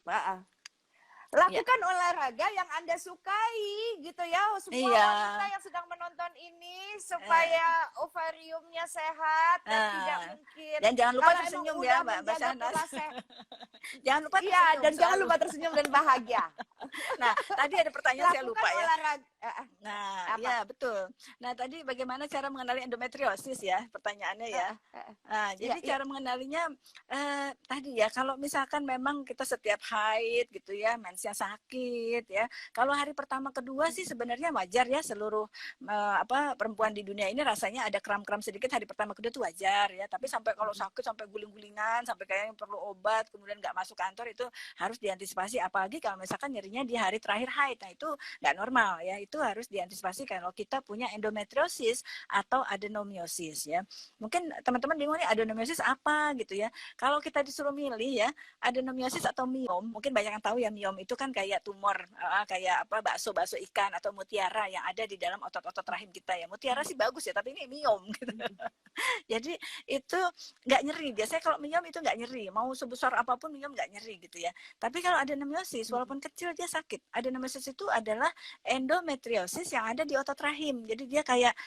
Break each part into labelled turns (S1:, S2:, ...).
S1: Ya.
S2: Lakukan olahraga yang Anda sukai gitu ya, semua wanita yang sedang menonton ini, supaya ovariumnya sehat dan tidak mungkin.
S1: Dan jangan lupa
S2: Kalau
S1: tersenyum
S2: emang
S1: ya,
S2: udah
S1: Mbak
S2: menjaga
S1: Syahnas.
S2: pola sehat.
S1: Jangan lupa
S2: Iya,
S1: tersenyum
S2: dan jangan
S1: selalu.
S2: lupa tersenyum dan bahagia.
S1: Nah, tadi ada pertanyaan saya lupa ya.
S2: Olahraga.
S1: Nah, ya betul. Nah, tadi bagaimana cara mengenali endometriosis ya, pertanyaannya ya. Nah, jadi cara mengenalinya tadi ya, kalau misalkan memang kita setiap haid gitu ya, mensnya sakit ya. Kalau hari pertama kedua sih sebenarnya wajar ya, seluruh perempuan di dunia ini rasanya ada kram-kram sedikit hari pertama kedua itu wajar ya. Tapi sampai kalau sakit sampai guling-gulingan, sampai kayaknya perlu obat, kemudian nggak masuk kantor, itu harus diantisipasi. Apalagi kalau misalkan nyerinya di hari terakhir haid, nah itu nggak normal ya, itu harus diantisipasi kalau kita punya endometriosis atau adenomiosis ya. Mungkin teman-teman bingung nih, adenomiosis apa gitu ya. Kalau kita disuruh milih ya, adenomiosis atau miom, mungkin banyak yang tahu ya, miom itu kan kayak tumor, kayak bakso ikan atau mutiara yang ada di dalam otot-otot rahim kita ya. Mutiara sih bagus ya, tapi ini miom gitu. Jadi itu nggak nyeri. Biasanya kalau miom itu nggak nyeri, mau sebesar apapun miom nggak nyeri gitu ya. Tapi kalau adenomiosis, walaupun kecil dia sakit. Adenomiosis itu adalah endometriosis yang ada di otot rahim. Jadi dia kayak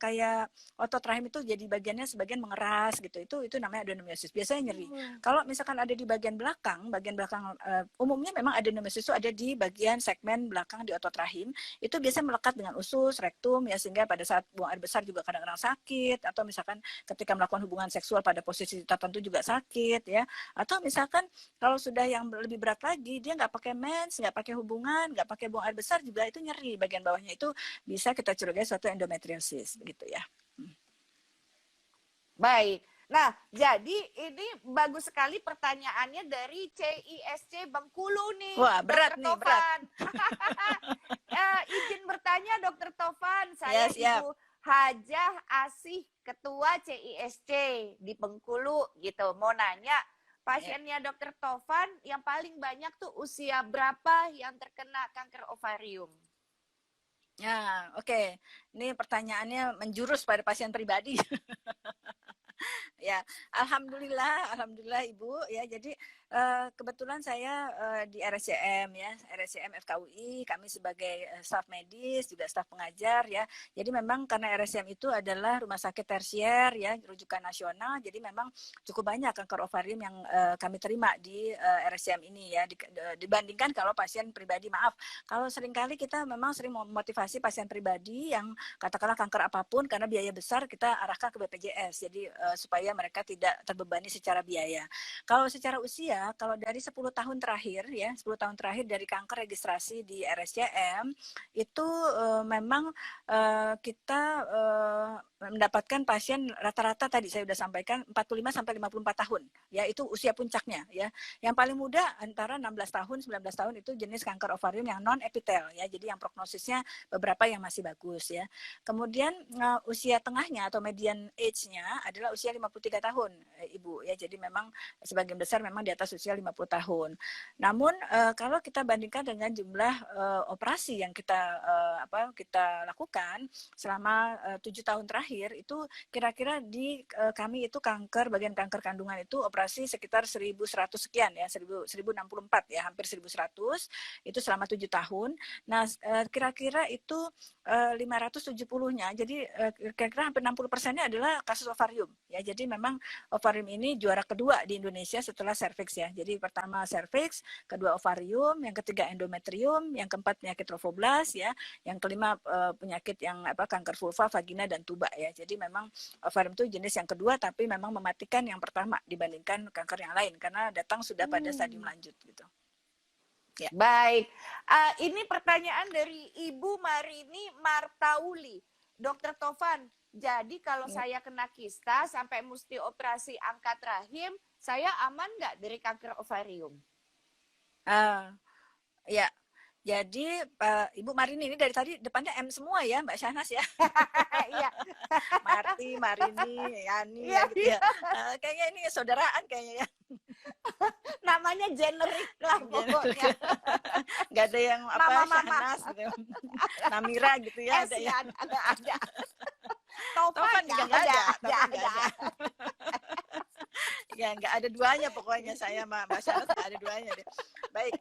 S1: kayak otot rahim itu jadi bagiannya sebagian mengeras gitu. Itu namanya adenomiosis. Biasanya nyeri. Kalau misalkan ada di bagian belakang umumnya memang adenomiosis itu ada di bagian segmen belakang di otot rahim. Itu biasanya melekat dengan usus, rektum ya, sehingga pada saat buang air besar juga kadang-kadang sakit, atau misalkan ketika melakukan hubungan seksual pada posisi tertentu juga sakit ya. Atau misalkan kalau sudah yang lebih berat lagi, dia nggak pakai mens, nggak pakai hubungan, nggak pakai buang air besar juga itu nyeri bagian bawahnya, itu bisa kita curigai suatu endometriosis begitu ya.
S2: Baik. Nah, jadi ini bagus sekali pertanyaannya dari CISC Bengkulu nih.
S1: Wah, berat
S2: Dr.
S1: nih,
S2: Tovan. Izin bertanya Dokter Tovan, saya Ibu Hajah Asih, Ketua CISC di Bengkulu gitu. Mau nanya, pasiennya Dokter Tovan yang paling banyak tuh usia berapa yang terkena kanker ovarium?
S1: Ya, oke. Ini pertanyaannya menjurus pada pasien pribadi. Ya, alhamdulillah Ibu ya. Jadi kebetulan saya di RSCM ya, RSCM FKUI, kami sebagai staf medis juga staf pengajar ya. Jadi memang karena RSCM itu adalah rumah sakit tersier ya, rujukan nasional. Jadi memang cukup banyak kanker ovarium yang kami terima di RSCM ini ya, dibandingkan kalau pasien pribadi. Maaf, kalau seringkali kita memang sering memotivasi pasien pribadi yang katakanlah kanker apapun, karena biaya besar kita arahkan ke BPJS. Jadi supaya mereka tidak terbebani secara biaya. Kalau secara usia, kalau dari 10 tahun terakhir ya, 10 tahun terakhir dari kanker registrasi di RSCM itu memang kita mendapatkan pasien rata-rata tadi saya sudah sampaikan 45 sampai 54 tahun. Ya, itu usia puncaknya ya. Yang paling muda antara 16 tahun, 19 tahun itu jenis kanker ovarium yang non epitel ya. Jadi yang prognosisnya beberapa yang masih bagus ya. Kemudian usia tengahnya atau median age-nya adalah usia 53 tahun, Ibu ya. Jadi memang sebagian besar memang di atas usia 50 tahun. Namun kalau kita bandingkan dengan jumlah operasi yang kita lakukan selama 7 tahun terakhir, itu kira-kira di kami itu bagian kanker kandungan itu operasi sekitar 1.100 sekian ya, 1.064 ya, hampir 1.100 itu selama 7 tahun. Nah, kira-kira itu 570-nya, jadi kira-kira hampir 60%-nya adalah kasus ovarium ya. Jadi memang ovarium ini juara kedua di Indonesia setelah serviks ya. Jadi pertama serviks, kedua ovarium, yang ketiga endometrium, yang keempat penyakit trophoblast ya, yang kelima penyakit yang kanker vulva, vagina dan tuba ya. Jadi memang ovarium itu jenis yang kedua, tapi memang mematikan yang pertama dibandingkan kanker yang lain karena datang sudah pada stadium lanjut gitu.
S2: Ya. Baik, ini pertanyaan dari Ibu Marini Martauli. Dokter Tovan, jadi kalau saya kena kista sampai mesti operasi angkat rahim, saya aman nggak dari kanker ovarium?
S1: Ya, jadi Ibu Marini ini dari tadi depannya M semua ya, Mbak Syahnas ya.
S2: Iya.
S1: Marti, Marini, Yani ya, gitu ya. Kayaknya ini saudaraan kayaknya ya.
S2: Namanya generik lah pokoknya.
S1: Gak ada yang Syahnas gitu. Namira gitu ya, ada ya.
S2: Ada. Tovan juga nggak ada.
S1: Ya, nggak ada duanya pokoknya saya sama Mbak Syanas nggak ada duanya deh. Baik,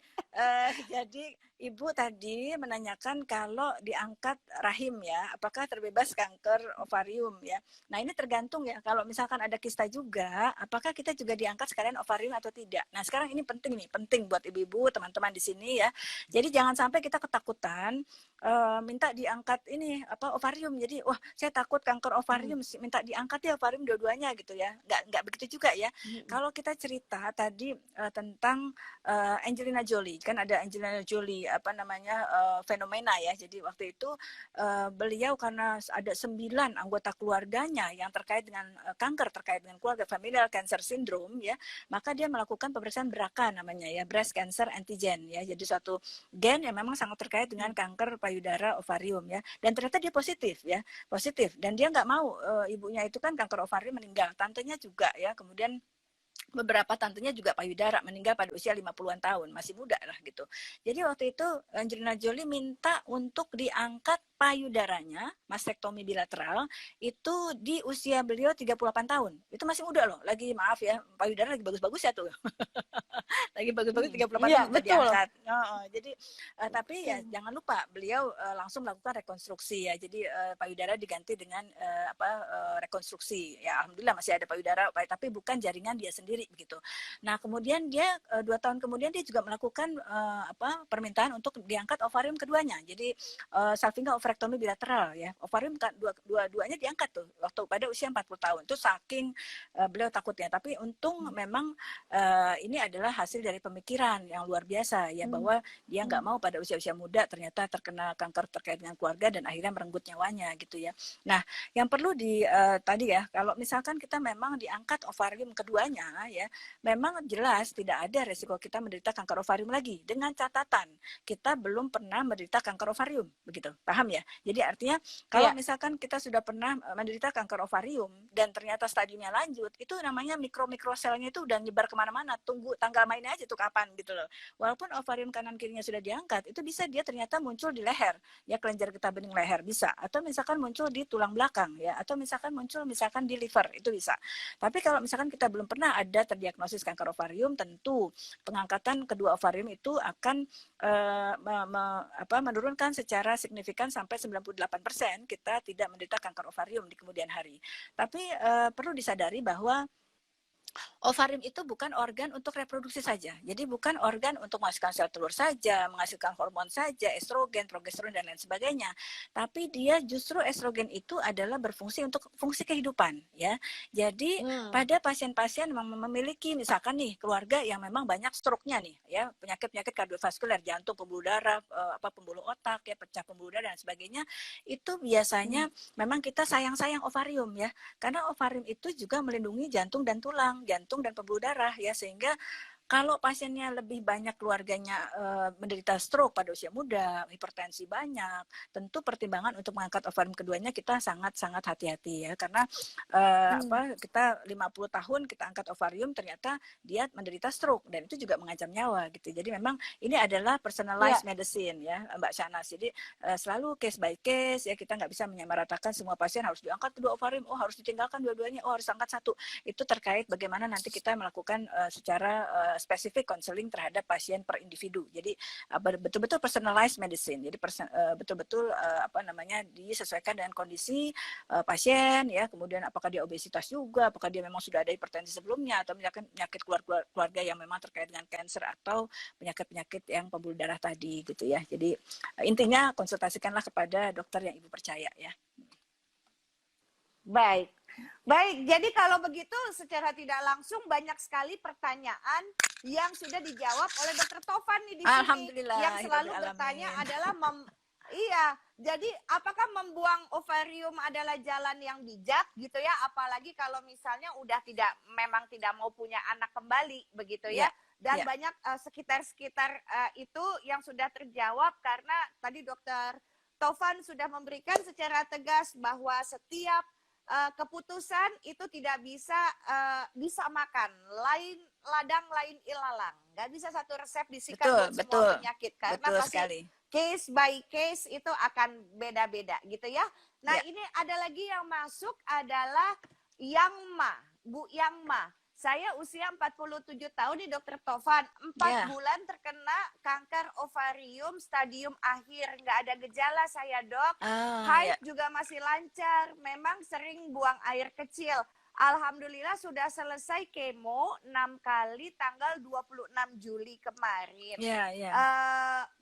S1: jadi Ibu tadi menanyakan kalau diangkat rahim ya, apakah terbebas kanker ovarium ya. Nah ini tergantung ya, kalau misalkan ada kista juga, apakah kita juga diangkat sekalian ovarium atau tidak. Nah sekarang ini penting nih, penting buat ibu-ibu, teman-teman di sini ya. Jadi jangan sampai kita ketakutan minta diangkat ini apa ovarium. Jadi wah saya takut kanker ovarium, minta diangkat ya ovarium dua-duanya gitu ya. Nggak begitu juga ya. Kalau kita cerita tadi tentang Angelina Jolie, kan ada Angelina Jolie apa namanya fenomena ya. Jadi waktu itu beliau karena ada 9 anggota keluarganya yang terkait dengan kanker, terkait dengan keluarga, familial cancer syndrome ya, maka dia melakukan pemeriksaan BRCA namanya ya, breast cancer antigen ya. Jadi suatu gen yang memang sangat terkait dengan kanker payudara ovarium ya. Dan ternyata dia positif ya, positif. Dan dia nggak mau ibunya itu kan kanker ovarium meninggal, tantenya juga ya. Kemudian beberapa tantenya juga payudara, meninggal pada usia 50-an tahun, masih muda lah gitu. Jadi waktu itu Angelina Jolie minta untuk diangkat payudaranya, mastektomi bilateral, itu di usia beliau 38 tahun. Itu masih muda loh, lagi maaf ya, payudara lagi bagus-bagus ya tuh. Lagi bagus-bagus 38
S2: Iya,
S1: tahun minta
S2: betul.
S1: diangkat. Jadi tapi ya jangan lupa beliau langsung melakukan rekonstruksi ya. Jadi payudara diganti dengan rekonstruksi. Ya alhamdulillah masih ada payudara, tapi bukan jaringan dia sendiri begitu. Nah kemudian dia 2 tahun kemudian dia juga melakukan permintaan untuk diangkat ovarium keduanya. Jadi salpinga ovarektomi bilateral ya. Ovarium dua-duanya diangkat tuh waktu pada usia 40 tahun. Itu saking beliau takutnya. Tapi untung memang ini adalah hasil dari pemikiran yang luar biasa ya, bahwa dia nggak mau pada usia-usia muda ternyata terkena kanker terkait dengan keluarga dan akhirnya merenggut nyawanya gitu ya. Nah yang perlu tadi ya, kalau misalkan kita memang diangkat ovarium keduanya ya, memang jelas tidak ada resiko kita menderita kanker ovarium lagi, dengan catatan kita belum pernah menderita kanker ovarium, begitu, paham ya? Jadi artinya kalau misalkan kita sudah pernah menderita kanker ovarium dan ternyata stadiumnya lanjut, itu namanya mikroselnya itu udah nyebar kemana-mana, tunggu tanggal mainnya aja tuh kapan gitu loh. Walaupun ovarium kanan kirinya sudah diangkat, itu bisa dia ternyata muncul di leher, ya kelenjar getah bening leher bisa, atau misalkan muncul di tulang belakang ya, atau misalkan muncul misalkan di liver, itu bisa. Tapi kalau misalkan kita belum pernah ada terdiagnosis kanker ovarium, tentu pengangkatan kedua ovarium itu akan menurunkan secara signifikan sampai 98% kita tidak menderita kanker ovarium di kemudian hari. Tapi perlu disadari bahwa ovarium itu bukan organ untuk reproduksi saja. Jadi bukan organ untuk menghasilkan sel telur saja, menghasilkan hormon saja, estrogen, progesteron, dan lain sebagainya. Tapi dia justru estrogen itu adalah berfungsi untuk fungsi kehidupan. Ya. Jadi pada pasien-pasien yang memiliki misalkan nih keluarga yang memang banyak stroke-nya nih, ya penyakit-penyakit kardiovaskuler, jantung, pembuluh darah, pembuluh otak, ya pecah pembuluh darah dan sebagainya, itu biasanya memang kita sayang-sayang ovarium ya, karena ovarium itu juga melindungi jantung dan tulang, jantung dan pembuluh darah ya, sehingga kalau pasiennya lebih banyak keluarganya menderita stroke pada usia muda, hipertensi banyak, tentu pertimbangan untuk mengangkat ovarium keduanya kita sangat-sangat hati-hati ya, karena kita 50 tahun kita angkat ovarium ternyata dia menderita stroke dan itu juga mengancam nyawa gitu. Jadi memang ini adalah personalized medicine ya Mbak Syanas. Jadi selalu case by case ya, kita nggak bisa menyamaratakan semua pasien harus diangkat kedua ovarium, harus ditinggalkan dua-duanya, harus angkat satu. Itu terkait bagaimana nanti kita melakukan secara spesifik konseling terhadap pasien per individu. Jadi betul-betul personalized medicine. Jadi betul-betul disesuaikan dengan kondisi pasien ya. Kemudian apakah dia obesitas juga, apakah dia memang sudah ada hipertensi sebelumnya, atau misalkan penyakit keluarga yang memang terkait dengan kanker atau penyakit-penyakit yang pembuluh darah tadi gitu ya. Jadi intinya konsultasikanlah kepada dokter yang ibu percaya ya.
S2: Baik. Baik, jadi kalau begitu secara tidak langsung banyak sekali pertanyaan yang sudah dijawab oleh Dr. Tovan nih di sini.
S1: Alhamdulillah.
S2: Yang selalu bertanya adalah jadi apakah membuang ovarium adalah jalan yang bijak gitu ya? Apalagi kalau misalnya udah memang tidak mau punya anak kembali begitu ya? Dan banyak sekitar-sekitar itu yang sudah terjawab karena tadi Dr. Tovan sudah memberikan secara tegas bahwa setiap keputusan itu tidak bisa disamakan, lain ladang lain ilalang, nggak bisa satu resep disikat buat semua penyakit karena pasti sekali. Case by case itu akan beda-beda gitu ya. Nah ini ada lagi yang masuk adalah Yangma, Bu Yangma. Saya usia 47 tahun nih Dokter Tovan, 4
S1: Ya.
S2: bulan terkena kanker ovarium stadium akhir. Nggak ada gejala saya dok.
S1: Ah,
S2: Haid
S1: ya.
S2: juga masih lancar, memang sering buang air kecil. Alhamdulillah sudah selesai kemo 6 kali tanggal 26 Juli kemarin.
S1: Ya, ya.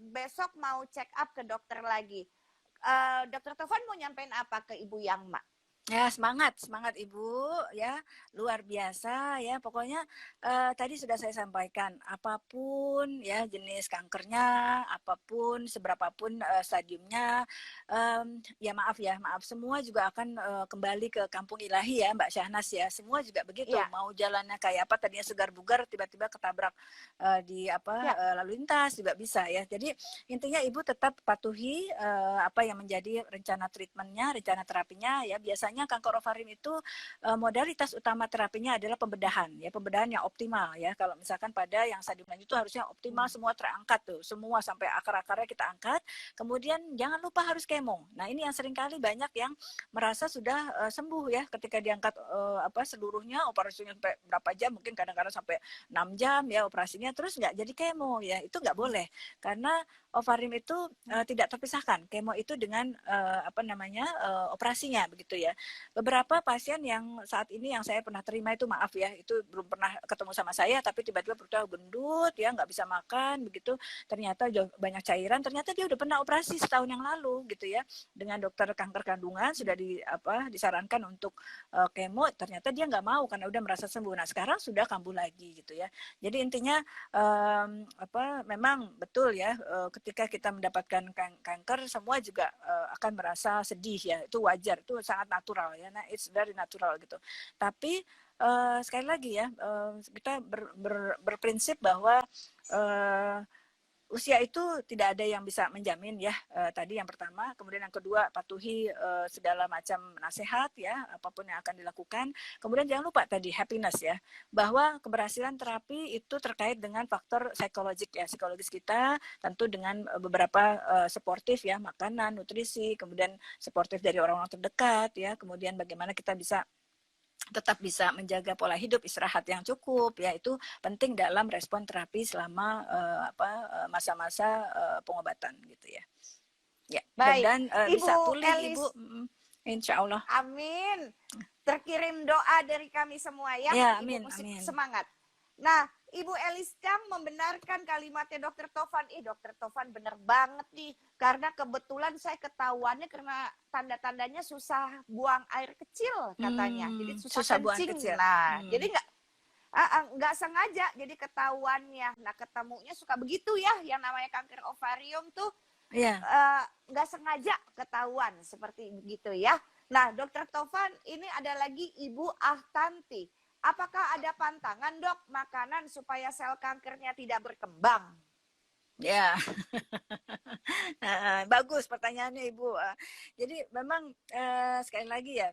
S2: Besok mau check up ke dokter lagi. Dokter Tovan mau nyampein apa ke Ibu Yangma?
S1: Ya, semangat, semangat Ibu, ya, luar biasa, ya, pokoknya tadi sudah saya sampaikan, apapun ya jenis kankernya, apapun, seberapapun stadiumnya, ya maaf, semua juga akan kembali ke kampung ilahi ya, Mbak Syahnas ya, semua juga begitu,
S2: Ya,
S1: mau jalannya kayak apa, tadinya segar bugar, tiba-tiba ketabrak di
S2: ya.
S1: lalu lintas juga bisa ya, jadi intinya Ibu tetap patuhi apa yang menjadi rencana treatmentnya, rencana terapinya ya, biasanya kanker ovarium itu modalitas utama terapinya adalah pembedahan ya, pembedahan yang optimal ya. Kalau misalkan pada yang stadium lanjut itu harusnya optimal semua terangkat tuh, semua sampai akar-akarnya kita angkat. Kemudian jangan lupa harus kemo. Nah, ini yang seringkali banyak yang merasa sudah sembuh ya ketika diangkat apa seluruhnya, operasinya sampai berapa jam, mungkin kadang-kadang sampai 6 jam ya operasinya, terus nggak jadi kemo ya. Itu nggak boleh karena ovarium itu tidak terpisahkan kemo itu dengan apa namanya operasinya begitu ya. Beberapa pasien yang saat ini yang saya pernah terima itu maaf ya, itu belum pernah ketemu sama saya tapi tiba-tiba perutnya gendut ya, nggak bisa makan begitu, ternyata banyak cairan, ternyata dia udah pernah operasi setahun yang lalu gitu ya, dengan dokter kanker kandungan sudah disarankan untuk kemo, ternyata dia nggak mau karena udah merasa sembuh. Nah sekarang sudah kambuh lagi gitu ya. Jadi intinya memang betul ya, ketika kita mendapatkan kanker semua juga akan merasa sedih ya, itu wajar, itu sangat natural ya, nah it's very natural gitu. Tapi sekali lagi ya, kita berprinsip bahwa usia itu tidak ada yang bisa menjamin ya, tadi yang pertama, kemudian yang kedua patuhi segala macam nasihat ya, apapun yang akan dilakukan, kemudian jangan lupa tadi happiness ya, bahwa keberhasilan terapi itu terkait dengan faktor psikologis kita, tentu dengan beberapa suportif ya, makanan, nutrisi, kemudian suportif dari orang-orang terdekat ya, kemudian bagaimana kita bisa tetap bisa menjaga pola hidup, istirahat yang cukup ya, itu penting dalam respon terapi selama masa-masa pengobatan gitu ya. Ya,
S2: Baik,
S1: mudah-mudahan
S2: Ibu
S1: bisa pulih
S2: Elis,
S1: Ibu. Insya Allah.
S2: amin. Terkirim doa dari kami semua ya,
S1: Ya,
S2: Ibu
S1: amin,
S2: mesti
S1: amin.
S2: semangat. Nah, Ibu Elis Cang membenarkan kalimatnya Dokter Tovan. Dokter Tovan bener banget nih. Karena kebetulan saya ketahuannya karena tanda-tandanya susah buang air kecil katanya. Jadi susah
S1: Susah buang
S2: kencing.
S1: kecil.
S2: Nah, jadi nggak sengaja jadi ketahuannya. Nah, ketemunya suka begitu ya, yang namanya kanker ovarium tuh
S1: Iya.
S2: nggak sengaja ketahuan seperti begitu ya. Nah, Dokter Tovan, ini ada lagi Ibu Ahtanti. Apakah ada pantangan dok makanan supaya sel kankernya tidak berkembang?
S1: Ya, bagus pertanyaannya Ibu. Jadi memang sekali lagi ya,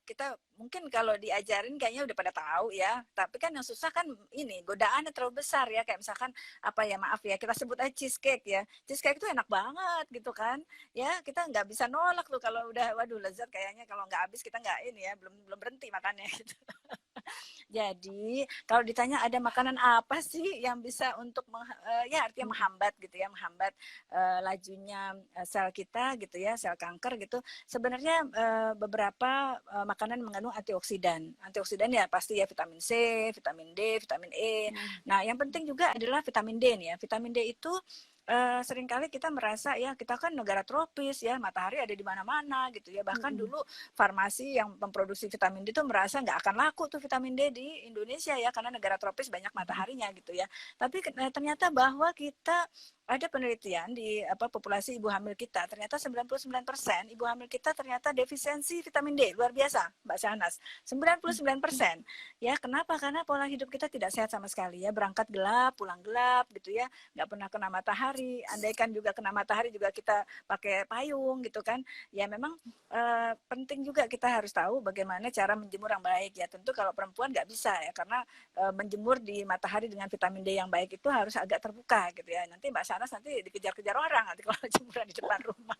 S1: kita mungkin kalau diajarin kayaknya udah pada tahu ya. Tapi kan yang susah kan ini godaannya terlalu besar ya. Kayak misalkan apa ya, maaf ya, kita sebut aja cheesecake ya. Cheesecake itu enak banget gitu kan. Ya kita nggak bisa nolak tuh kalau udah waduh lezat, kayaknya kalau nggak habis kita nggak ini ya, belum belum berhenti makannya gitu. Jadi kalau ditanya ada makanan apa sih yang bisa untuk ya artinya menghambat gitu ya, menghambat lajunya sel kita gitu ya, sel kanker gitu. Sebenarnya beberapa makanan mengandung antioksidan. Antioksidan ya pasti ya vitamin C, vitamin D, vitamin E. Nah, yang penting juga adalah vitamin D nih ya. Vitamin D itu seringkali kita merasa ya kita kan negara tropis ya, matahari ada di mana-mana gitu ya, bahkan dulu farmasi yang memproduksi vitamin D itu merasa nggak akan laku tuh vitamin D di Indonesia ya, karena negara tropis banyak mataharinya gitu ya. Tapi ternyata bahwa kita ada penelitian di populasi ibu hamil kita, ternyata 99% ibu hamil kita ternyata defisiensi vitamin D, luar biasa Mbak Syahnas, 99%. Ya, kenapa? Karena pola hidup kita tidak sehat sama sekali ya, berangkat gelap, pulang gelap gitu ya, nggak pernah kena matahari, andaikan juga kena matahari juga kita pakai payung gitu kan. Ya memang penting juga kita harus tahu bagaimana cara menjemur yang baik ya. Tentu kalau perempuan nggak bisa ya, karena menjemur di matahari dengan vitamin D yang baik itu harus agak terbuka gitu ya. Nanti Mbak Sanas nanti dikejar-kejar orang nanti kalau jemuran di depan rumah.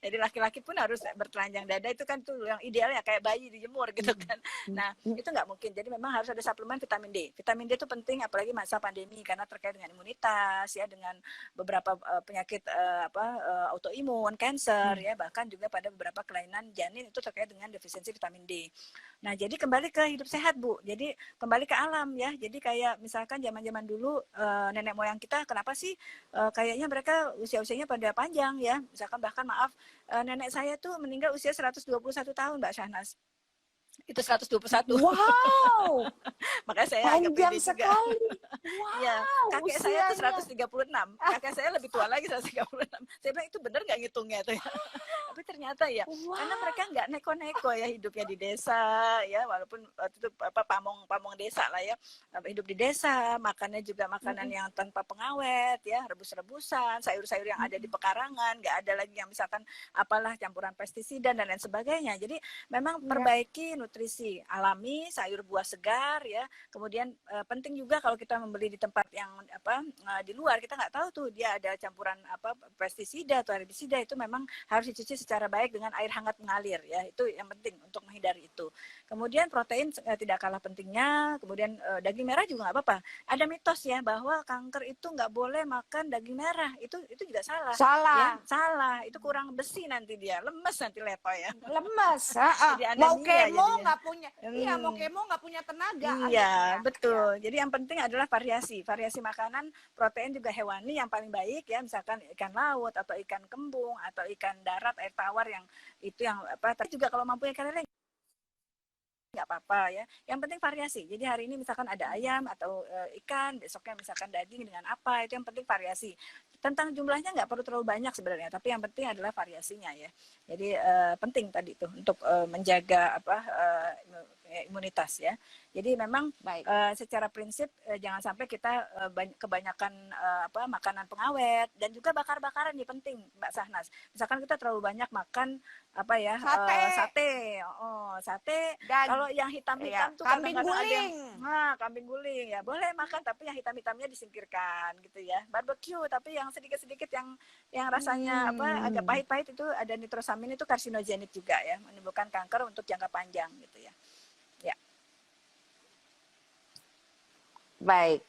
S1: Jadi laki-laki pun harus bertelanjang dada, itu kan tuh yang idealnya kayak bayi dijemur gitu kan. Nah, itu nggak mungkin. Jadi memang harus ada suplemen vitamin D. Vitamin D itu penting apalagi masa pandemi karena terkait dengan imunitas ya, dengan beberapa penyakit autoimun, kanker ya, bahkan juga pada beberapa kelainan janin itu terkait dengan defisiensi vitamin D. Nah, jadi kembali ke hidup sehat, Bu. Jadi kembali ke alam ya. Jadi kayak misalkan zaman-zaman dulu nenek moyang kita kenapa sih kayaknya mereka usia-usianya pada panjang ya. Misalkan bahkan maaf, nenek saya tuh meninggal usia 121 tahun, Mbak Syahnas. Itu 121.
S2: Wow.
S1: Makanya saya agak
S2: Panjang
S1: pede juga.
S2: sekali.
S1: Iya,
S2: Wow,
S1: kakek saya tuh 136. Kakek saya lebih tua lagi 136. Saya bilang itu benar nggak ngitungnya tuh ya. Tapi ternyata ya, karena mereka nggak neko-neko ya hidupnya di desa ya, walaupun waktu itu pamong desa lah ya, hidup di desa, makannya juga makanan yang tanpa pengawet ya, rebus-rebusan, sayur-sayur yang ada di pekarangan, nggak ada lagi yang misalkan apalah campuran pestisida dan lain sebagainya. Jadi memang perbaiki nutrisi alami, sayur buah segar ya. Kemudian penting juga kalau kita membeli di tempat yang di luar, kita nggak tahu tuh dia ada campuran pestisida atau herbisida, itu memang harus dicuci secara baik dengan air hangat mengalir ya, itu yang penting untuk menghindari itu. Kemudian protein tidak kalah pentingnya, kemudian daging merah juga nggak apa-apa. Ada mitos ya bahwa kanker itu nggak boleh makan daging merah, itu juga salah. Ya, salah, itu kurang besi nanti dia, lemes nanti leto ya.
S2: Lemes, mau kemo nggak punya, iya mau kemo nggak punya tenaga.
S1: Iya, betul. Jadi yang penting adalah variasi makanan, protein juga hewani yang paling baik ya, misalkan ikan laut atau ikan kembung atau ikan darat air tawar yang itu yang tapi juga kalau mampu ikan lele nggak apa-apa ya. Yang penting variasi. Jadi hari ini misalkan ada ayam atau ikan, besoknya misalkan daging dengan apa, itu yang penting variasi. Tentang jumlahnya nggak perlu terlalu banyak sebenarnya, tapi yang penting adalah variasinya ya. Jadi penting tadi tuh untuk menjaga imunitas ya. Jadi memang secara prinsip jangan sampai kita kebanyakan makanan pengawet dan juga bakar-bakaran nih penting, Mbak Sahnas. Misalkan kita terlalu banyak makan sate. Sate. Kalau yang hitam-hitam tuh
S2: kadang-kadang
S1: ada yang kambing guling ya. Boleh makan tapi yang hitam-hitamnya disingkirkan gitu ya. Barbecue tapi yang sedikit-sedikit yang rasanya agak pahit-pahit itu ada nitrosamin, itu karsinogenik juga ya, menimbulkan kanker untuk jangka panjang gitu ya. Ya.
S2: Baik.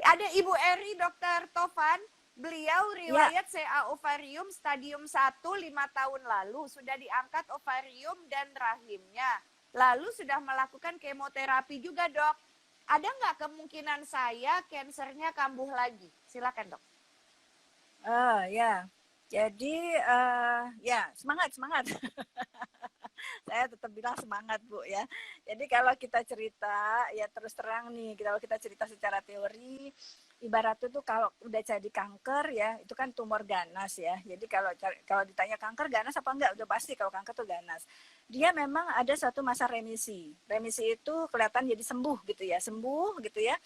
S2: Ada Ibu Eri, Dr. Tovan. Beliau riwayat CA ovarium stadium 1 5 tahun lalu. Sudah diangkat ovarium dan rahimnya. Lalu sudah melakukan kemoterapi juga, Dok. Ada nggak kemungkinan saya kansernya kambuh lagi? Silakan, Dok.
S1: Ya. Jadi semangat. Saya tetap bilang semangat, Bu ya. Jadi kalau kita cerita ya terus terang nih, kalau kita cerita secara teori, ibarat itu kalau udah jadi kanker ya, itu kan tumor ganas ya. Jadi kalau ditanya kanker ganas apa enggak, udah pasti kalau kanker tuh ganas. Dia memang ada satu masa remisi. Remisi itu kelihatan jadi sembuh gitu ya.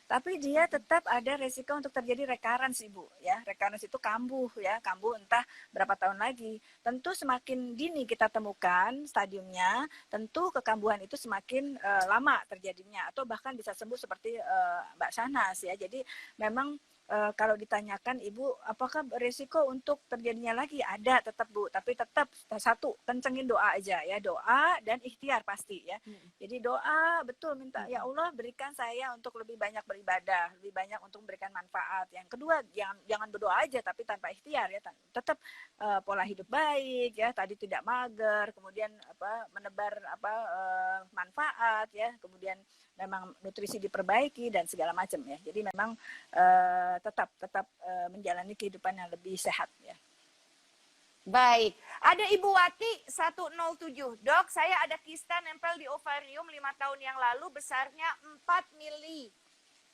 S1: Tapi dia tetap ada resiko untuk terjadi recurrence, Ibu ya. Recurrence itu kambuh entah berapa tahun lagi. Tentu semakin dini kita temukan stadiumnya, tentu kekambuhan itu semakin lama terjadinya atau bahkan bisa sembuh seperti Mbak Syahnas ya. Jadi memang kalau ditanyakan Ibu apakah berisiko untuk terjadinya lagi, ada tetap, Bu, tapi tetap satu, kencengin doa aja ya, doa dan ikhtiar pasti ya. Jadi doa betul, minta ya Allah berikan saya untuk lebih banyak beribadah, lebih banyak untuk memberikan manfaat. Yang kedua, jangan berdoa aja tapi tanpa ikhtiar ya, tetap pola hidup baik ya, tadi tidak mager, kemudian menebar manfaat ya, kemudian memang nutrisi diperbaiki dan segala macam ya. Jadi memang tetap menjalani kehidupan yang lebih sehat ya.
S2: Baik, ada Ibu Wati 107. Dok, saya ada kista nempel di ovarium 5 tahun yang lalu, besarnya 4 mili.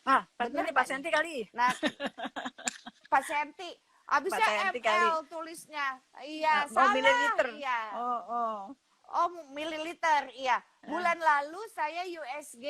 S1: 4 mili Pak Senti kali.
S2: Nah, Pak Senti, habisnya ml kali tulisnya. Iya, salah.
S1: Mililiter.
S2: Iya. Oh, mililiter, iya. Bulan lalu saya USG,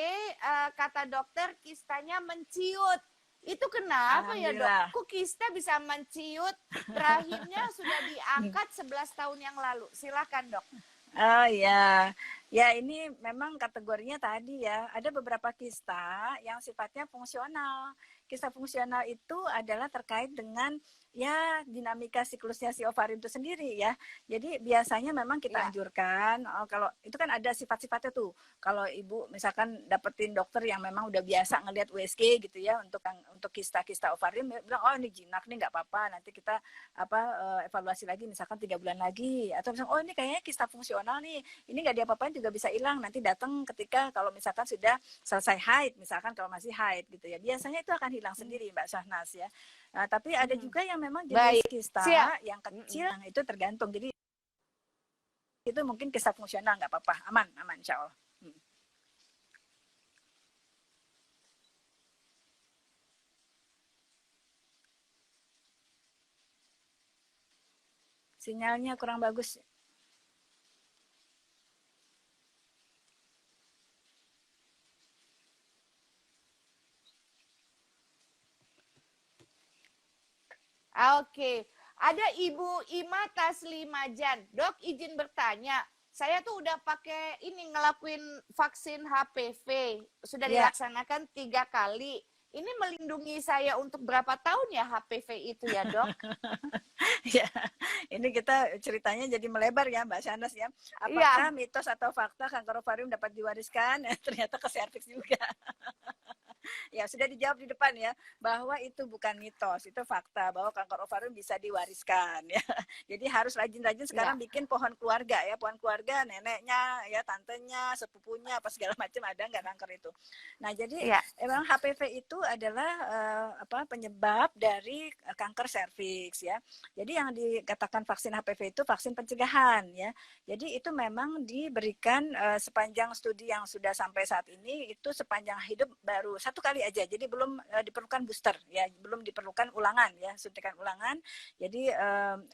S2: kata dokter kistanya menciut. Itu kenapa ya, Dok? Kok kista bisa menciut? Rahimnya sudah diangkat 11 tahun yang lalu. Silakan, Dok.
S1: Oh ya, Ya, ini memang kategorinya tadi ya, ada beberapa kista yang sifatnya fungsional. Kista fungsional itu adalah terkait dengan ya dinamika siklusnya si ovarium itu sendiri ya. Jadi biasanya memang kita
S2: Ya.
S1: anjurkan, kalau itu kan ada sifat-sifatnya tuh. Kalau ibu misalkan dapetin dokter yang memang udah biasa ngelihat USG gitu ya untuk kista-kista ovarium, bilang oh ini jinak nih nggak apa-apa, nanti kita evaluasi lagi misalkan 3 bulan lagi, atau misalkan oh ini kayaknya kista fungsional nih, ini nggak diapa-apain juga bisa hilang, nanti datang ketika kalau misalkan sudah selesai haid, misalkan kalau masih haid gitu ya, biasanya itu akan hilang sendiri Mbak Syahnas ya. Tapi ada juga yang memang jenis
S2: Baik,
S1: kista yang kecil, yang itu tergantung, jadi itu mungkin kista fungsional nggak apa-apa, aman aman insya Allah. Sinyalnya kurang bagus.
S2: Oke, ada Ibu Ima Taslimajan. Dok, izin bertanya. Saya tuh udah pakai ini ngelakuin vaksin HPV. Sudah
S1: Ya.
S2: dilaksanakan 3 kali. Ini melindungi saya untuk berapa tahun ya HPV itu ya, Dok?
S1: Ya, ini kita ceritanya jadi melebar ya Mbak Syahnas ya.
S2: Ya.
S1: Apakah mitos atau fakta kanker ovarium dapat diwariskan? Ternyata ke serviks juga. Ya, sudah dijawab di depan ya, bahwa itu bukan mitos, itu fakta bahwa kanker ovarium bisa diwariskan ya. Jadi harus rajin-rajin sekarang bikin pohon keluarga ya, pohon keluarga, neneknya ya, tantenya, sepupunya apa segala macam ada nggak kanker itu. Nah, jadi memang HPV itu adalah penyebab dari kanker serviks ya. Jadi yang dikatakan vaksin HPV itu vaksin pencegahan ya. Jadi itu memang diberikan sepanjang studi yang sudah sampai saat ini, itu sepanjang hidup baru 1 kali aja. Jadi belum diperlukan booster ya, belum diperlukan ulangan ya, suntikan ulangan. Jadi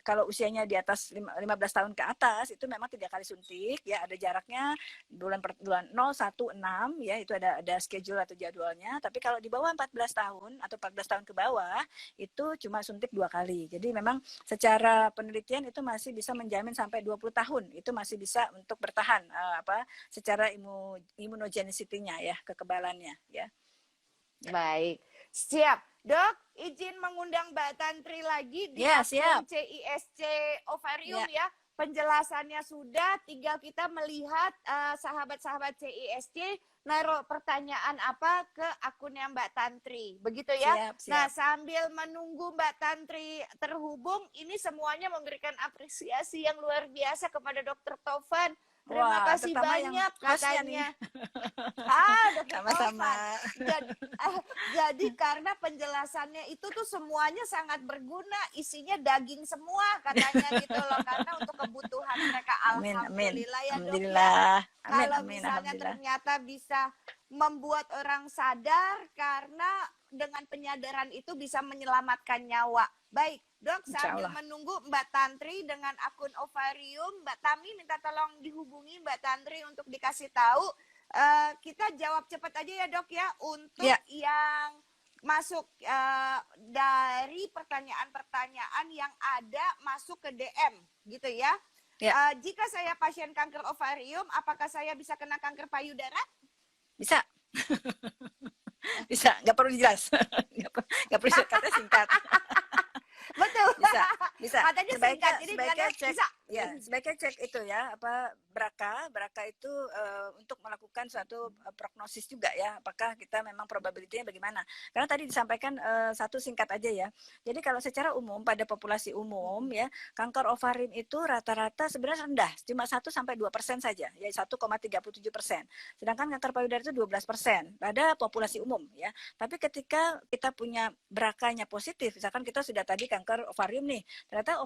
S1: kalau usianya di atas 15 tahun ke atas itu memang 3 kali suntik ya, ada jaraknya bulan 0, 1, 6 ya, itu ada schedule atau jadwalnya. Tapi kalau di bawah 14 tahun atau 14 tahun ke bawah itu cuma suntik 2 kali. Jadi memang secara penelitian itu masih bisa menjamin sampai 20 tahun. Itu masih bisa untuk bertahan secara imunogenicity-nya ya, kekebalannya ya.
S2: Baik, siap. Dok, izin mengundang Mbak Tantri lagi di akun CISC Ovarium ya. Penjelasannya sudah, tinggal kita melihat sahabat-sahabat CISC naruh pertanyaan apa ke akunnya Mbak Tantri. Begitu ya? Siap. Nah, sambil menunggu Mbak Tantri terhubung, ini semuanya memberikan apresiasi yang luar biasa kepada Dr. Tovan. Terima kasih banyak katanya.
S1: Sama-sama.
S2: Jadi karena penjelasannya itu tuh semuanya sangat berguna, isinya daging semua katanya gitu loh, karena untuk kebutuhan mereka. Alhamdulillah ya Dok ya. Kalau misalnya ternyata bisa membuat orang sadar, karena dengan penyadaran itu bisa menyelamatkan nyawa. Baik, Dok, sambil menunggu Mbak Tantri dengan akun Ovarium, Mbak Tami minta tolong dihubungi Mbak Tantri untuk dikasih tahu. Kita jawab cepat aja ya Dok ya, untuk yang masuk dari pertanyaan-pertanyaan yang ada masuk ke DM gitu ya. Jika saya pasien kanker ovarium, apakah saya bisa kena kanker payudara?
S1: Bisa. Bisa, nggak perlu jelas. Nggak perlu kata singkat.
S2: Betul.
S1: Bisa.
S2: Katanya singkat, jadi
S1: sebaiknya cek,
S2: bisa.
S1: Ya, sebaiknya cek itu ya, BRCA itu untuk melakukan suatu prognosis juga ya, apakah kita memang probability-nya bagaimana. Karena tadi disampaikan satu singkat aja ya. Jadi kalau secara umum pada populasi umum ya, kanker ovarium itu rata-rata sebenarnya rendah, cuma 1-2% saja, ya 1,37%. Sedangkan kanker payudara itu 12% pada populasi umum ya. Tapi ketika kita punya BRCA-nya positif, misalkan kita sudah tadi kanker ovarium nih, ternyata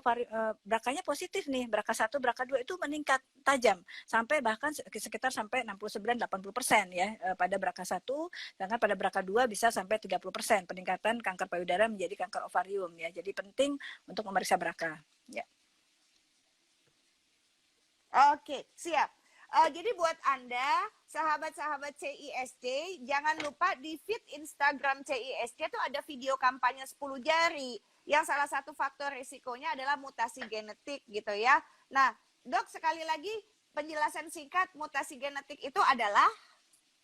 S1: BRCA-nya positif nih, BRCA1, BRCA2 itu meningkat tajam sampai bahkan sekitar sampai 69-80% ya pada BRCA1, sedangkan pada BRCA2 bisa sampai 30% peningkatan kanker payudara menjadi kanker ovarium ya. Jadi penting untuk memeriksa BRCA ya.
S2: Oke, siap. Jadi buat Anda, sahabat-sahabat CISC, jangan lupa di feed Instagram CISC itu ada video kampanye 10 jari. Yang salah satu faktor risikonya adalah mutasi genetik gitu ya. Nah, Dok, sekali lagi penjelasan singkat mutasi genetik itu adalah?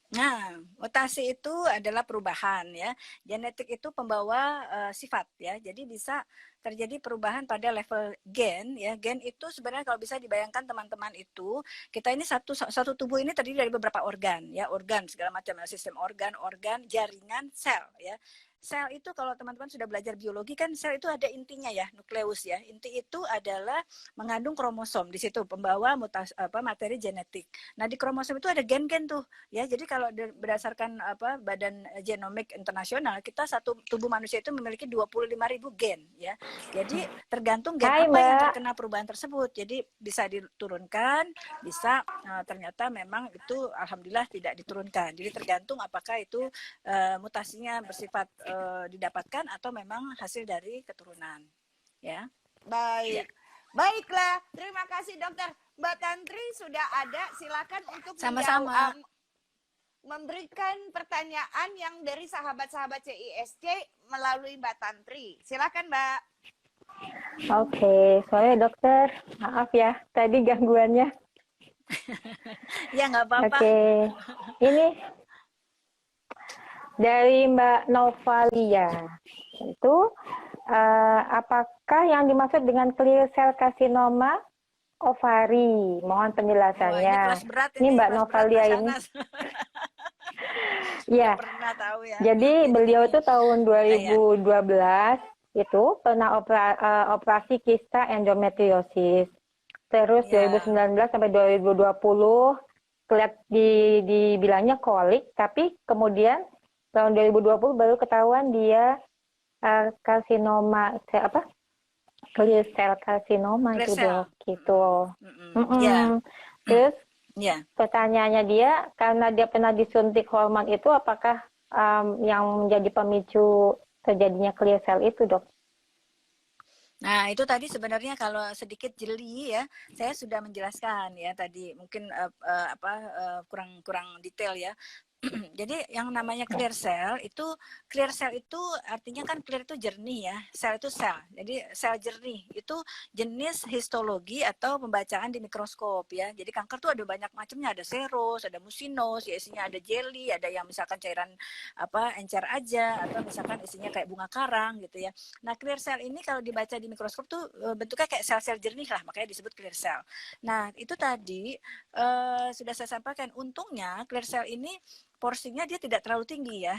S1: Nah, mutasi itu adalah perubahan ya. Genetik itu pembawa sifat ya. Jadi bisa terjadi perubahan pada level gen ya. Gen itu sebenarnya kalau bisa dibayangkan teman-teman itu, kita ini satu tubuh ini terdiri dari beberapa organ ya, organ segala macam, sistem organ, jaringan, sel ya. Sel itu kalau teman-teman sudah belajar biologi kan sel itu ada intinya ya, nukleus ya. Inti itu adalah mengandung kromosom di situ pembawa materi genetik. Nah, di kromosom itu ada gen-gen tuh ya. Jadi kalau berdasarkan Badan Genomik Internasional, kita satu tubuh manusia itu memiliki 25.000 gen ya. Jadi tergantung gen apa yang terkena perubahan tersebut. Jadi bisa diturunkan, bisa ternyata memang itu alhamdulillah tidak diturunkan. Jadi tergantung apakah itu mutasinya bersifat didapatkan atau memang hasil dari keturunan ya.
S2: Baik. Baiklah, terima kasih dokter. Mbak Tantri sudah ada, silakan untuk
S1: sama-sama
S2: memberikan pertanyaan yang dari sahabat-sahabat CISC melalui Mbak Tantri. Silakan Mbak.
S3: Oke, soalnya dokter, maaf ya, tadi gangguannya.
S1: Ya nggak apa-apa.
S3: Oke, ini dari Mbak Novalia. Itu apakah yang dimaksud dengan clear cell carcinoma ovari? Mohon penjelasannya. Ini Mbak Novalia ini. Ya.
S1: Ya.
S3: Jadi beliau itu tahun 2012 itu pernah operasi kista endometriosis. Terus 2019 sampai 2020 dibilangnya kolik, tapi kemudian tahun 2020 baru ketahuan dia karsinoma clear cell karsinoma itu dok gitu. Terus pertanyaannya dia, karena dia pernah disuntik hormon itu, apakah yang menjadi pemicu terjadinya clear cell itu dok?
S1: Nah, itu tadi sebenarnya kalau sedikit jeli ya, saya sudah menjelaskan ya tadi, mungkin kurang detail ya. Jadi yang namanya clear cell itu artinya kan clear itu jernih ya, cell itu sel. Jadi sel jernih itu jenis histologi atau pembacaan di mikroskop ya. Jadi kanker tuh ada banyak macamnya, ada seros, ada mucinos, ya isinya ada jelly, ada yang misalkan cairan encer aja, atau misalkan isinya kayak bunga karang gitu ya. Nah, clear cell ini kalau dibaca di mikroskop tuh bentuknya kayak sel-sel jernih lah, makanya disebut clear cell. Nah, itu tadi sudah saya sampaikan, untungnya clear cell ini porsinya dia tidak terlalu tinggi ya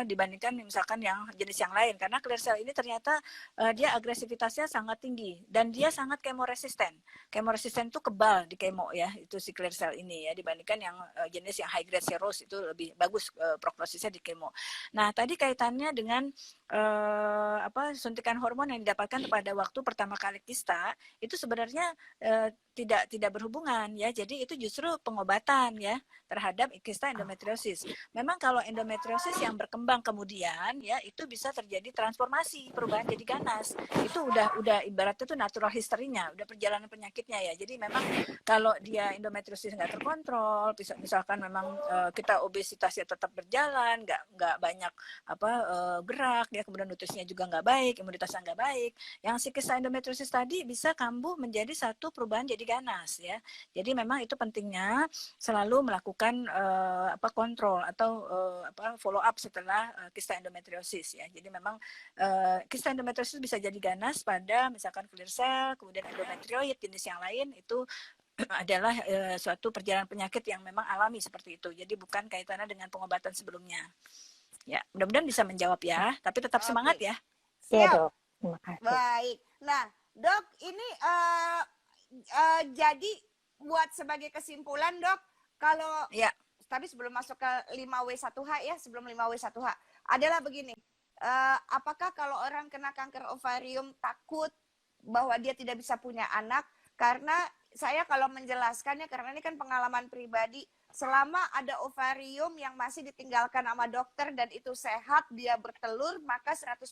S1: dibandingkan misalkan yang jenis yang lain, karena clear cell ini ternyata dia agresivitasnya sangat tinggi dan dia sangat kemoresisten. Kemoresisten itu kebal di kemo ya, itu si clear cell ini ya, dibandingkan yang jenis yang high grade serous itu lebih bagus prognosisnya di kemo. Nah, tadi kaitannya dengan suntikan hormon yang didapatkan pada waktu pertama kali kista itu sebenarnya tidak berhubungan ya. Jadi itu justru pengobatan ya terhadap kista endometriosis. Memang kalau endometriosis yang berkembang kemudian ya itu bisa terjadi transformasi, perubahan jadi ganas. Itu udah ibaratnya itu natural history-nya, udah perjalanan penyakitnya ya. Jadi memang kalau dia endometriosis nggak terkontrol, misalkan memang kita obesitasnya tetap berjalan, nggak banyak gerak ya, kemudian nutrisinya juga nggak baik, imunitasnya nggak baik, yang si kista endometriosis tadi bisa kambuh menjadi satu perubahan jadi ganas ya. Jadi memang itu pentingnya selalu melakukan kontrol atau follow up setelah kista endometriosis ya. Jadi memang kista endometriosis bisa jadi ganas pada misalkan clear cell, kemudian endometrioid jenis yang lain itu adalah suatu perjalanan penyakit yang memang alami seperti itu. Jadi bukan kaitannya dengan pengobatan sebelumnya. Ya, mudah-mudahan bisa menjawab ya, tapi tetap semangat ya.
S3: Iya dok, terima kasih.
S2: Baik. Nah, dok, ini jadi buat sebagai kesimpulan dok, kalau tapi sebelum masuk ke 5W1H ya, sebelum 5W1H adalah begini, apakah kalau orang kena kanker ovarium takut bahwa dia tidak bisa punya anak? Karena saya kalau menjelaskannya, karena ini kan pengalaman pribadi, selama ada ovarium yang masih ditinggalkan sama dokter dan itu sehat, dia bertelur, maka 100%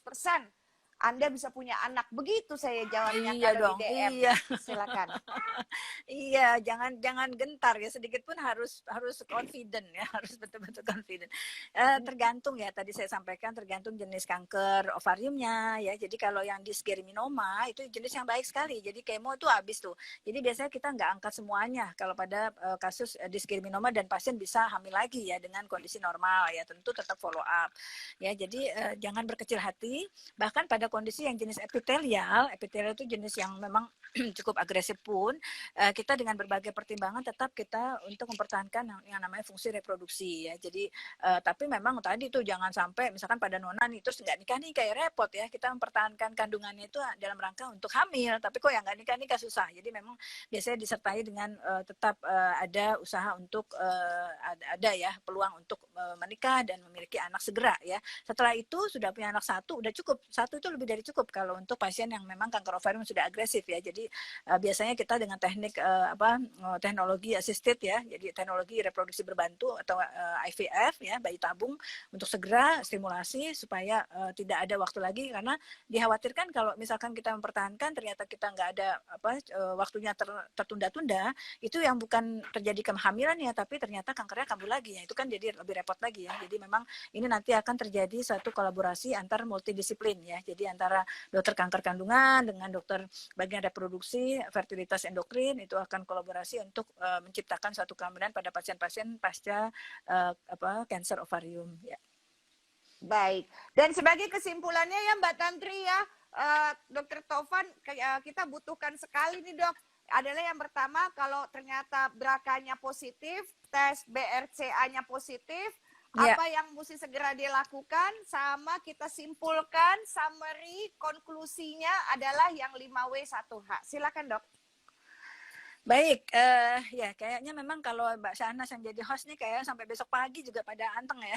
S2: Anda bisa punya anak. Begitu saya jawabnya
S1: Iya
S2: kalau
S1: dong,
S2: di DM.
S1: iya.
S2: Silakan.
S1: Iya, jangan gentar ya, sedikit pun harus confident ya, harus betul-betul confident. Tergantung ya, tadi saya sampaikan tergantung jenis kanker ovariumnya ya. Jadi kalau yang dysgerminoma itu jenis yang baik sekali. Jadi kemo itu habis tuh. Jadi biasanya kita nggak angkat semuanya kalau pada kasus dysgerminoma, dan pasien bisa hamil lagi ya dengan kondisi normal ya. Tentu tetap follow up ya. Jadi jangan berkecil hati. Bahkan pada kondisi yang jenis epitelial itu jenis yang memang cukup agresif pun, kita dengan berbagai pertimbangan tetap kita untuk mempertahankan yang namanya fungsi reproduksi ya. Jadi tapi memang tadi tuh jangan sampai misalkan pada nona nih terus nggak nikah nih, kayak repot ya. Kita mempertahankan kandungannya itu dalam rangka untuk hamil, tapi kok yang nggak nikah susah. Jadi memang biasanya disertai dengan tetap ada usaha untuk ada ya peluang untuk menikah dan memiliki anak segera ya. Setelah itu sudah punya anak satu udah cukup. Satu itu lebih dari cukup kalau untuk pasien yang memang kanker ovarium sudah agresif ya. Jadi biasanya kita dengan teknik teknologi assisted ya, jadi teknologi reproduksi berbantu atau IVF ya, bayi tabung, untuk segera stimulasi supaya tidak ada waktu lagi, karena dikhawatirkan kalau misalkan kita mempertahankan ternyata kita nggak ada waktunya tertunda-tunda, itu yang bukan terjadi kehamilan ya, tapi ternyata kankernya kambuh lagi ya, itu kan jadi lebih repot lagi ya. Jadi memang ini nanti akan terjadi satu kolaborasi antar multidisiplin ya, jadi antara dokter kanker kandungan dengan dokter bagian reproduksi, fertilitas endokrin, itu akan kolaborasi untuk menciptakan suatu kehamilan pada pasien-pasien pasca kanker ovarium ya.
S2: Baik. Dan sebagai kesimpulannya ya Mbak Tantri ya, Dokter Tovan, kita butuhkan sekali nih dok, adalah yang pertama kalau ternyata BRCA-nya positif, tes BRCA-nya positif, apa yang mesti segera dilakukan, sama kita simpulkan summary konklusinya adalah yang 5W1H. Silakan dok.
S1: Baik, ya kayaknya memang kalau Mbak Syahnas yang jadi host nih kayaknya sampai besok pagi juga pada anteng ya.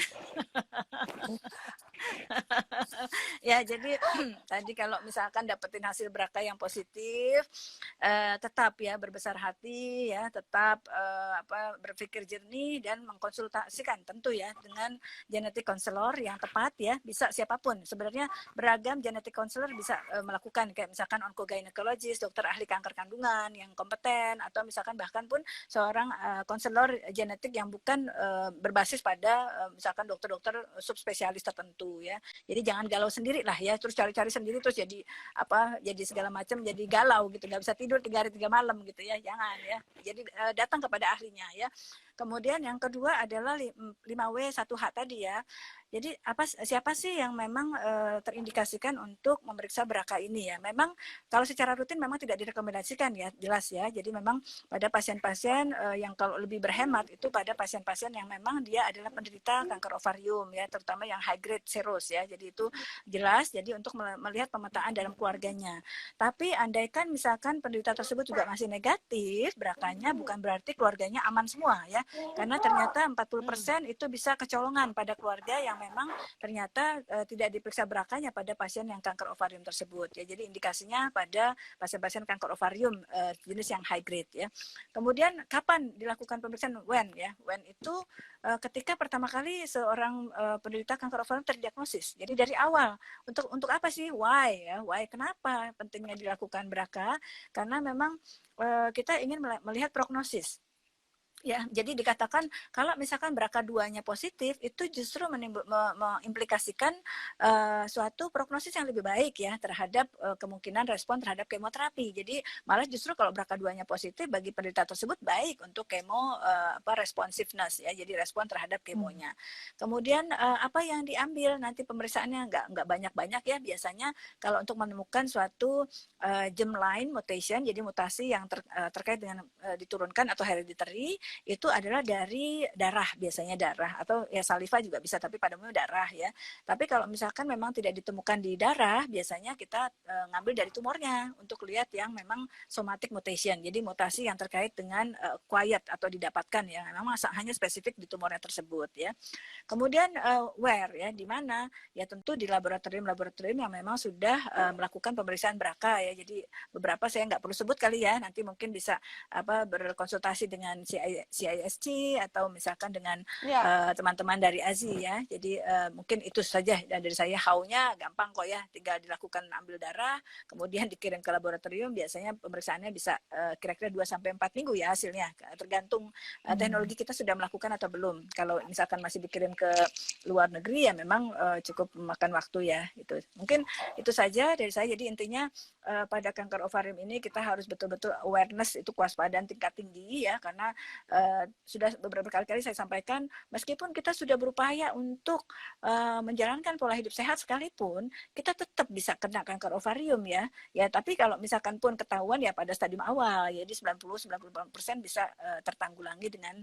S1: Ya jadi tadi kalau misalkan dapetin hasil BRCA yang positif, tetap ya berbesar hati ya, tetap berpikir jernih dan mengkonsultasikan tentu ya dengan genetik konselor yang tepat ya, bisa siapapun. Sebenarnya beragam genetik konselor bisa melakukan, kayak misalkan onkogynecologist, dokter ahli kanker kandungan yang kompeten, atau misalkan bahkan pun seorang konselor genetik yang bukan berbasis pada misalkan dokter-dokter subspesialis tertentu ya. Jadi jangan galau sendiri lah ya, terus cari-cari sendiri terus jadi segala macam, jadi galau gitu, nggak bisa tidur 3 hari 3 malam gitu ya, jangan ya. Jadi datang kepada ahlinya ya. Kemudian yang kedua adalah 5W1H tadi ya. Jadi siapa sih yang memang terindikasikan untuk memeriksa BRCA ini ya? Memang kalau secara rutin memang tidak direkomendasikan ya, jelas ya. Jadi memang pada pasien-pasien yang kalau lebih berhemat itu pada pasien-pasien yang memang dia adalah penderita kanker ovarium ya, terutama yang high grade serous ya. Jadi itu jelas. Jadi untuk melihat pemetaan dalam keluarganya. Tapi andaikan misalkan penderita tersebut juga masih negatif BRCA-nya, bukan berarti keluarganya aman semua ya. Karena ternyata 40% itu bisa kecolongan pada keluarga yang memang ternyata tidak diperiksa BRCA-nya pada pasien yang kanker ovarium tersebut ya. Jadi indikasinya pada pasien-pasien kanker ovarium jenis yang high grade ya. Kemudian kapan dilakukan pemeriksaan? When ya. When itu ketika pertama kali seorang penderita kanker ovarium terdiagnosis. Jadi dari awal, untuk apa sih? Why ya? Why, kenapa pentingnya dilakukan BRCA? Karena memang kita ingin melihat prognosis. Ya, jadi dikatakan kalau misalkan BRCA2-nya positif, itu justru mengimplikasikan suatu prognosis yang lebih baik ya terhadap kemungkinan respon terhadap kemoterapi. Jadi malah justru kalau BRCA2-nya positif, bagi penderita tersebut baik untuk kemo responsiveness ya, jadi respon terhadap kemonya. Kemudian apa yang diambil nanti pemeriksaannya nggak banyak-banyak ya, biasanya kalau untuk menemukan suatu germline mutation, jadi mutasi yang terkait dengan diturunkan atau hereditary, itu adalah dari darah, biasanya darah, atau ya saliva juga bisa, tapi pada umumnya darah ya. Tapi kalau misalkan memang tidak ditemukan di darah, biasanya kita ngambil dari tumornya untuk lihat yang memang somatic mutation, jadi mutasi yang terkait dengan acquired atau didapatkan ya, memang hanya spesifik di tumornya tersebut ya. Kemudian where ya, di mana ya, tentu di laboratorium yang memang sudah melakukan pemeriksaan BRCA ya. Jadi beberapa saya nggak perlu sebut kali ya, nanti mungkin bisa berkonsultasi dengan CISC atau misalkan dengan
S2: Ya.
S1: teman-teman dari AZI ya. Jadi mungkin itu saja dan dari saya how-nya gampang kok ya, tinggal dilakukan ambil darah, kemudian dikirim ke laboratorium, biasanya pemeriksaannya bisa kira-kira 2 sampai 4 minggu ya hasilnya, tergantung teknologi kita sudah melakukan atau belum. Kalau misalkan masih dikirim ke luar negeri ya memang cukup memakan waktu ya itu. Mungkin itu saja dari saya. Jadi intinya pada kanker ovarium ini kita harus betul-betul awareness, itu kewaspadaan tingkat tinggi ya, karena sudah beberapa kali saya sampaikan, meskipun kita sudah berupaya untuk menjalankan pola hidup sehat sekalipun, kita tetap bisa kena kanker ovarium ya. Ya, tapi kalau misalkan pun ketahuan ya pada stadium awal, jadi 90-90% bisa tertanggulangi dengan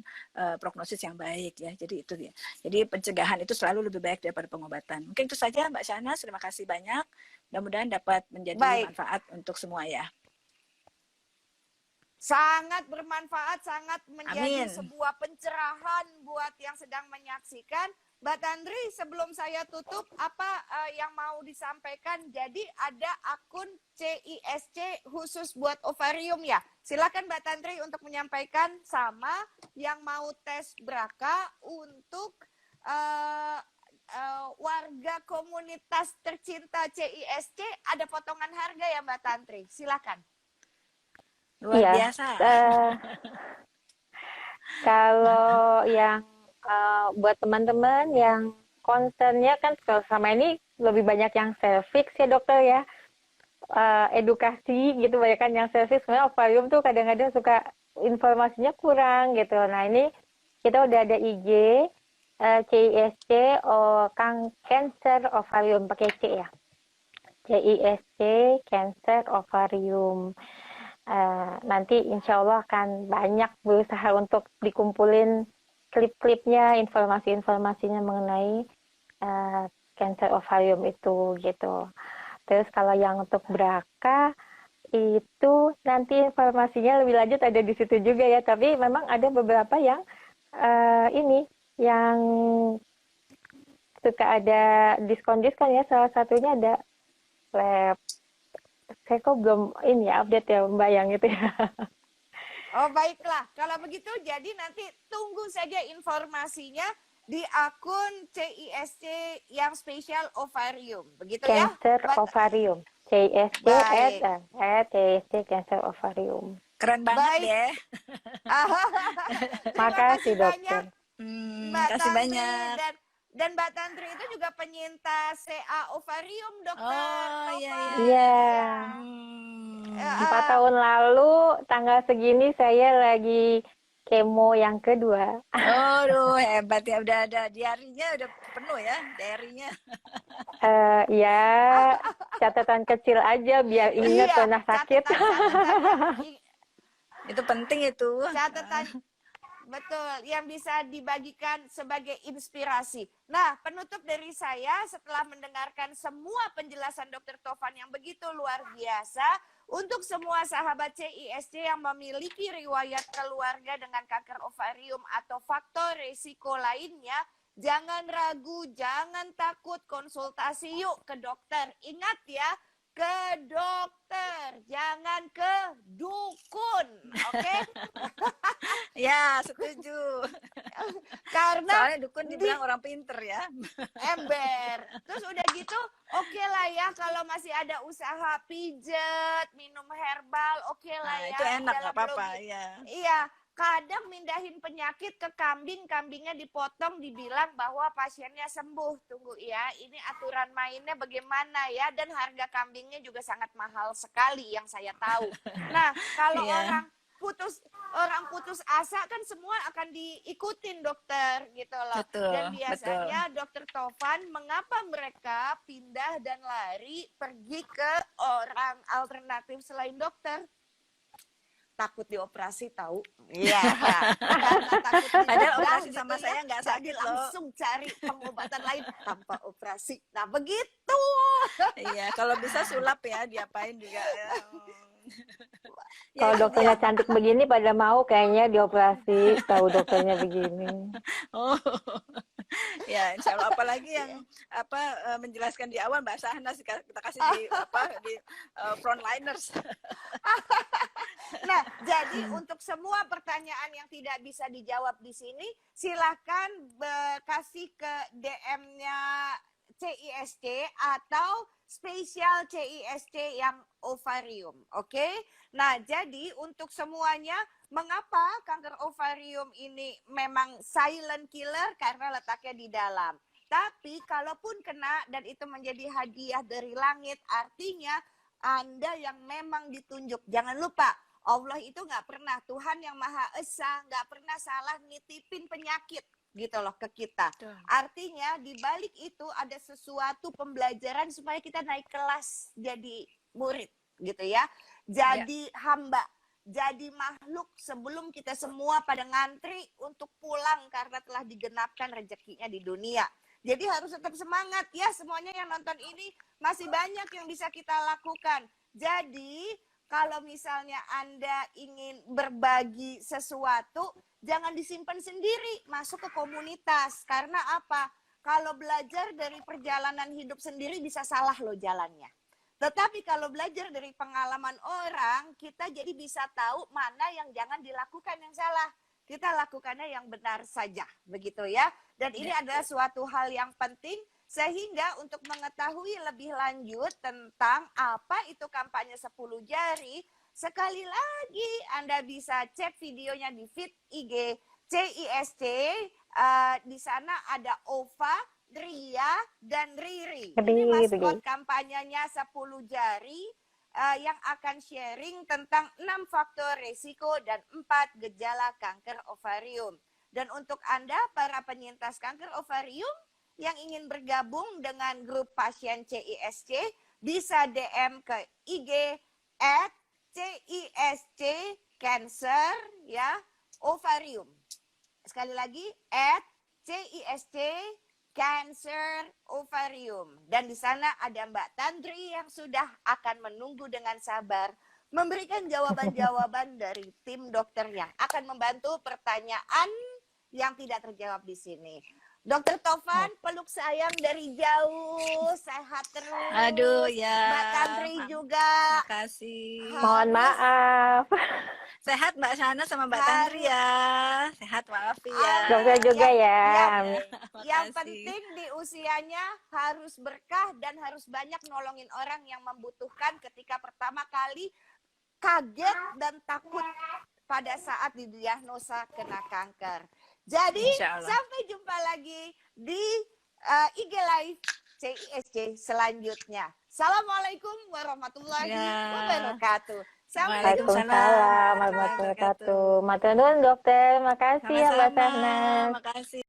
S1: prognosis yang baik ya. Jadi itu ya. Jadi pencegahan itu selalu lebih baik daripada pengobatan. Mungkin itu saja Mbak Syahnas, terima kasih banyak. Mudah-mudahan dapat menjadi manfaat untuk semua ya.
S2: Sangat bermanfaat, sangat menjadi sebuah pencerahan buat yang sedang menyaksikan. Mbak Tantri, sebelum saya tutup, apa yang mau disampaikan? Jadi ada akun CISC khusus buat ovarium ya. Silakan Mbak Tantri untuk menyampaikan, sama yang mau tes BRCA untuk warga komunitas tercinta CISC, ada potongan harga ya Mbak Tantri. Silakan.
S1: Luar biasa.
S3: Kalau yang buat teman-teman yang concernnya kan kalau sama ini lebih banyak yang cervix ya dokter ya, edukasi gitu, banyak kan yang cervix. Sebenarnya ovarium tuh kadang-kadang suka informasinya kurang gitu. Nah ini kita udah ada IG CISC Cancer Ovarium, pakai C ya, CISC Cancer Ovarium. Nanti insya Allah akan banyak berusaha untuk dikumpulin klip-klipnya, informasi-informasinya mengenai cancer ovarium itu gitu. Terus kalau yang untuk BRCA itu nanti informasinya lebih lanjut ada di situ juga ya. Tapi memang ada beberapa yang yang suka ada diskon-diskon ya. Salah satunya ada lab. Saya kok belum ini ya update ya Mbak yang itu ya.
S2: Oh baiklah, kalau begitu jadi nanti tunggu saja informasinya di akun CISC yang spesial ovarium, begitu ya?
S3: Cancer Ovarium, CISC CISC Cancer Ovarium.
S1: Keren banget deh.
S3: Makasih dokter.
S2: Mbak Tantri dan Mbak Tantri itu juga penyintas CA ovarium dokter.
S1: Oh
S3: iya. 4 tahun lalu tanggal segini saya lagi kemo yang kedua.
S1: Aduh hebat ya, udah ada diarinya, udah penuh ya diarinya.
S3: Ya catatan kecil aja biar ingat pernah sakit.
S1: Itu penting itu.
S2: Catatan. Betul, yang bisa dibagikan sebagai inspirasi. Nah, penutup dari saya setelah mendengarkan semua penjelasan Dr. Tovan yang begitu luar biasa, untuk semua sahabat CISC yang memiliki riwayat keluarga dengan kanker ovarium atau faktor risiko lainnya, jangan ragu, jangan takut, konsultasi yuk ke dokter. Ingat ya, ke dokter, jangan ke dukun, oke?
S1: Ya, setuju.
S2: Karena
S1: soalnya dukun dibilang orang pinter ya.
S2: Ember. Terus udah gitu, oke lah ya kalau masih ada usaha pijet, minum herbal, oke lah ya.
S1: Itu enak, nggak apa-apa ya.
S2: Iya. Kadang mindahin penyakit ke kambing, kambingnya dipotong, dibilang bahwa pasiennya sembuh. Tunggu ya, ini aturan mainnya bagaimana ya, dan harga kambingnya juga sangat mahal sekali yang saya tahu. Nah, kalau orang putus asa kan semua akan diikutin dokter gitu loh. Dan biasanya dokter Tovan, mengapa mereka pindah dan lari pergi ke orang alternatif selain dokter? Takut dioperasi tahu. Iya.
S1: Padahal operasi gitu sama saya nggak sakit loh.
S2: Langsung cari pengobatan lain tanpa operasi. Nah begitu.
S3: Iya,
S1: kalau bisa sulap ya, diapain juga ya.
S3: Kalau dokternya cantik begini pada mau kayaknya dioperasi, tahu dokternya begini.
S1: Ya, insya Allah. Apalagi yang menjelaskan di awal Mbak Sahnas, kita kasih di frontliners.
S2: Nah, jadi untuk semua pertanyaan yang tidak bisa dijawab di sini, silakan kasih ke DM-nya CISC atau spesial CISC yang ovarium, oke? Nah, jadi untuk semuanya, mengapa kanker ovarium ini memang silent killer? Karena letaknya di dalam. Tapi kalaupun kena dan itu menjadi hadiah dari langit, artinya Anda yang memang ditunjuk. Jangan lupa, Allah itu nggak pernah, Tuhan yang Maha Esa nggak pernah salah nitipin penyakit gitu loh ke kita. Artinya di balik itu ada sesuatu pembelajaran supaya kita naik kelas jadi murid gitu ya. Jadi hamba, jadi makhluk sebelum kita semua pada ngantri untuk pulang karena telah digenapkan rezekinya di dunia. Jadi harus tetap semangat ya, semuanya yang nonton ini masih banyak yang bisa kita lakukan. Jadi kalau misalnya Anda ingin berbagi sesuatu, jangan disimpan sendiri, masuk ke komunitas. Karena apa? Kalau belajar dari perjalanan hidup sendiri bisa salah loh jalannya. Tetapi kalau belajar dari pengalaman orang, kita jadi bisa tahu mana yang jangan dilakukan yang salah. Kita lakukannya yang benar saja, begitu ya. Dan ini adalah suatu hal yang penting, sehingga untuk mengetahui lebih lanjut tentang apa itu kampanye 10 jari, sekali lagi Anda bisa cek videonya di feed IG CISC. Di sana ada Ova, Ria, dan Riri. Ini maskot kampanyenya 10 jari yang akan sharing tentang 6 faktor risiko dan 4 gejala kanker ovarium. Dan untuk Anda, para penyintas kanker ovarium yang ingin bergabung dengan grup pasien CISC, bisa DM ke IG @CISC Cancer ya, ovarium. Sekali lagi, @CISC Cancer ovarium. Dan di sana ada Mbak Tantri yang sudah akan menunggu dengan sabar memberikan jawaban-jawaban dari tim dokter yang akan membantu pertanyaan yang tidak terjawab di sini. Dokter Tovan, peluk sayang dari jauh, sehat terus.
S1: Aduh ya.
S2: Mbak Tantri juga.
S1: Makasih.
S3: Mohon maaf.
S1: Sehat Mbak Sana sama Mbak Tantri ya. Sehat walafiat.
S3: Dokter juga ya.
S2: Yang penting di usianya harus berkah dan harus banyak nolongin orang yang membutuhkan ketika pertama kali kaget dan takut pada saat didiagnosa kena kanker. Jadi sampai jumpa lagi di IG Live CISC selanjutnya. Assalamualaikum warahmatullahi wabarakatuh.
S3: Waalaikumsalam warahmatullahi wabarakatuh. Matur nuwun dokter, makasih ya Mbak Sahnas.
S1: Makasih.